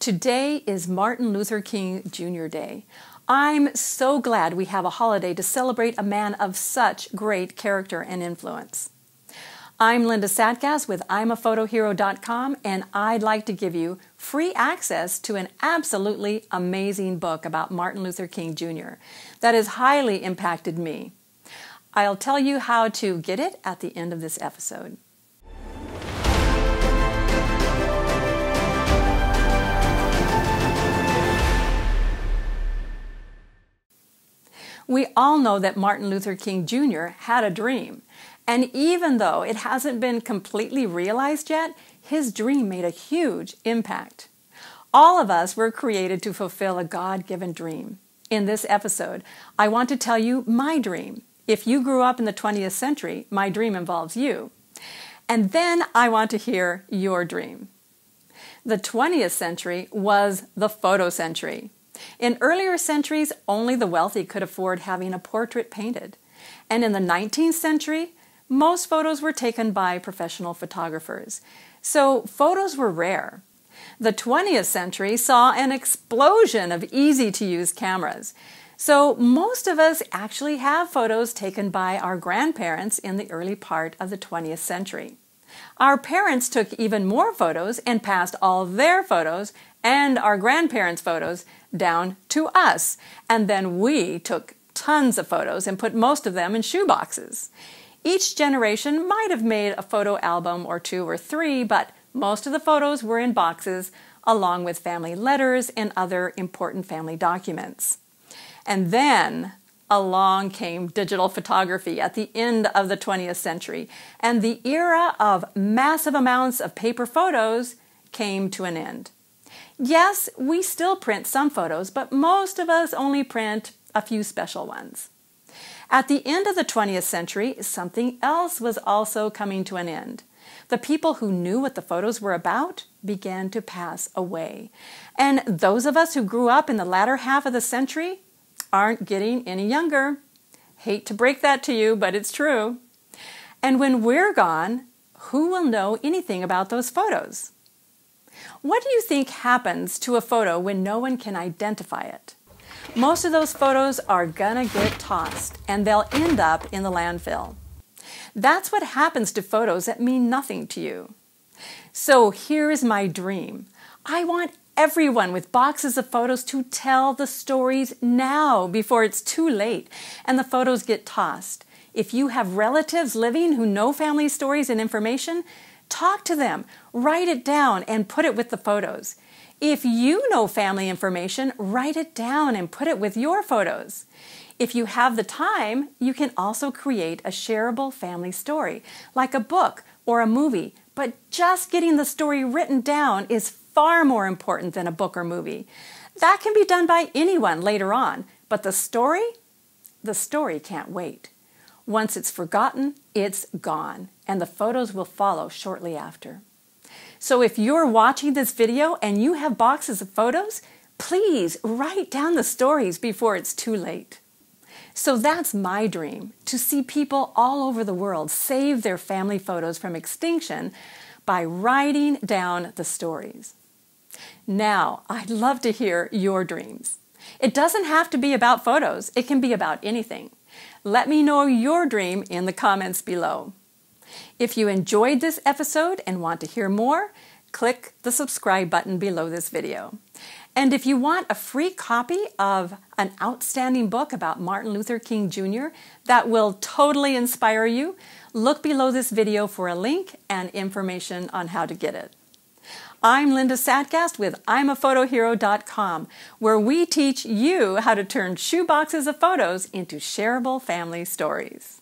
Today is Martin Luther King Jr. Day. I'm so glad we have a holiday to celebrate a man of such great character and influence. I'm Linda Satgas with I'mAPhotoHero.com, and I'd like to give you free access to an absolutely amazing book about Martin Luther King Jr. that has highly impacted me. I'll tell you how to get it at the end of this episode. We all know that Martin Luther King Jr. had a dream, and even though it hasn't been completely realized yet, his dream made a huge impact. All of us were created to fulfill a God-given dream. In this episode, I want to tell you my dream. If you grew up in the 20th century, my dream involves you. And then I want to hear your dream. The 20th century was the photo century. In earlier centuries, only the wealthy could afford having a portrait painted. And in the 19th century, most photos were taken by professional photographers. So photos were rare. The 20th century saw an explosion of easy-to-use cameras. So most of us actually have photos taken by our grandparents in the early part of the 20th century. Our parents took even more photos and passed all their photos and our grandparents' photos down to us. And then we took tons of photos and put most of them in shoeboxes. Each generation might have made a photo album or two or three, but most of the photos were in boxes along with family letters and other important family documents. And then along came digital photography at the end of the 20th century, and the era of massive amounts of paper photos came to an end. Yes, we still print some photos, but most of us only print a few special ones. At the end of the 20th century, something else was also coming to an end. The people who knew what the photos were about began to pass away. And those of us who grew up in the latter half of the century aren't getting any younger. Hate to break that to you, but it's true. And when we're gone, who will know anything about those photos? What do you think happens to a photo when no one can identify it? Most of those photos are gonna get tossed, and they'll end up in the landfill. That's what happens to photos that mean nothing to you. So here is my dream. I want everyone with boxes of photos to tell the stories now before it's too late and the photos get tossed. If you have relatives living who know family stories and information, talk to them, write it down, and put it with the photos. If you know family information, write it down and put it with your photos. If you have the time, you can also create a shareable family story, like a book or a movie, but just getting the story written down is far more important than a book or movie. That can be done by anyone later on, but the story can't wait. Once it's forgotten, it's gone, and the photos will follow shortly after. So if you're watching this video and you have boxes of photos, please write down the stories before it's too late. So that's my dream, to see people all over the world save their family photos from extinction by writing down the stories. Now, I'd love to hear your dreams. It doesn't have to be about photos. It can be about anything. Let me know your dream in the comments below. If you enjoyed this episode and want to hear more, click the subscribe button below this video. And if you want a free copy of an outstanding book about Martin Luther King Jr. that will totally inspire you, look below this video for a link and information on how to get it. I'm Linda Satgas with I'mAPhotoHero.com, where we teach you how to turn shoeboxes of photos into shareable family stories.